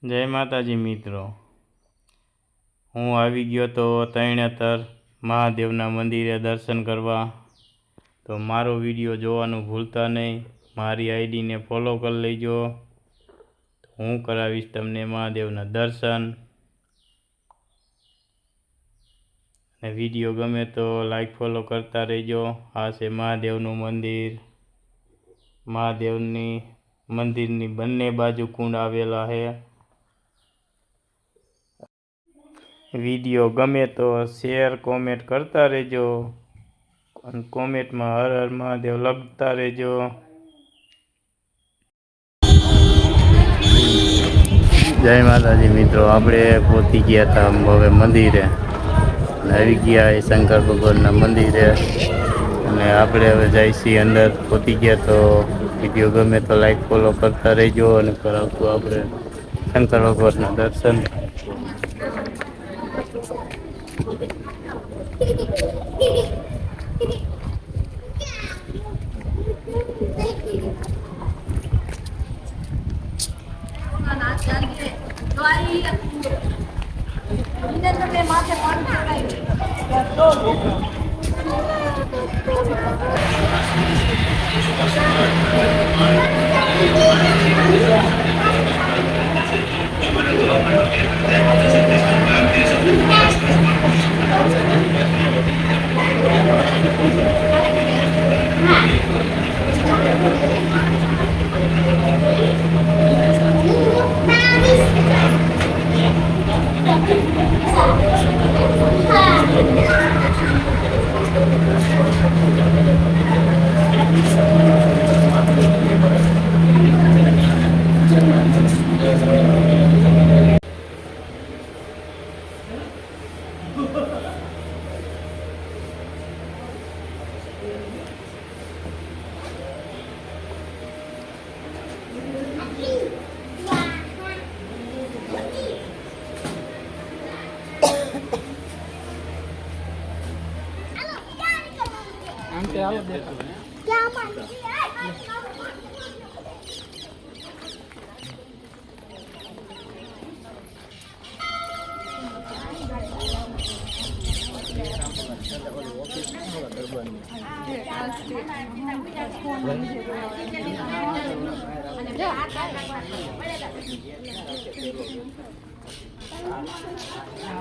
જય માતાજી મિત્રો, હું આવી ગયો તો તરણેતર મહાદેવના મંદિરે દર્શન કરવા। તો મારો વિડીયો જોવાનું ભૂલતા નહીં, મારી આઈડીને ફોલો કરી લેજો। હું કરાવીશ તમને મહાદેવના દર્શન। અને વિડીયો ગમે તો લાઈક ફોલો કરતા રહેજો। આ છે મહાદેવનું મંદિર। મહાદેવની મંદિરની બંને બાજુ કુંડ આવેલા છે। વિડીયો ગમે તો શેર કોમેન્ટ કરતા રહેજો અને કોમેન્ટમાં હર હર મહાદેવ લખતા રહેજો। જય માતાજી મિત્રો, આપણે પહોંચી ગયા હતા હવે મંદિરે અને આવી ગયા એ શંકર ભગવાનના મંદિરે અને આપણે હવે જાય છીએ અંદર। પહોંચી ગયા તો વિડીયો ગમે તો લાઈક ફોલો કરતા રહેજો અને કરાવશું આપણે શંકર ભગવાનના દર્શન।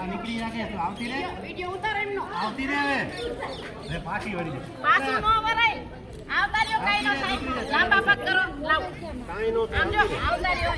નીકળી નાખે તો આવતી રે વિડિયો ઉતાર એમનો આવતી રે હવે પાછી વળી પાછું નો વરાય આવતા રહ્યો કાઈ નો થાય લાંબા પગ કરો લાવ કાઈ નો થાય આવતા રહ્યો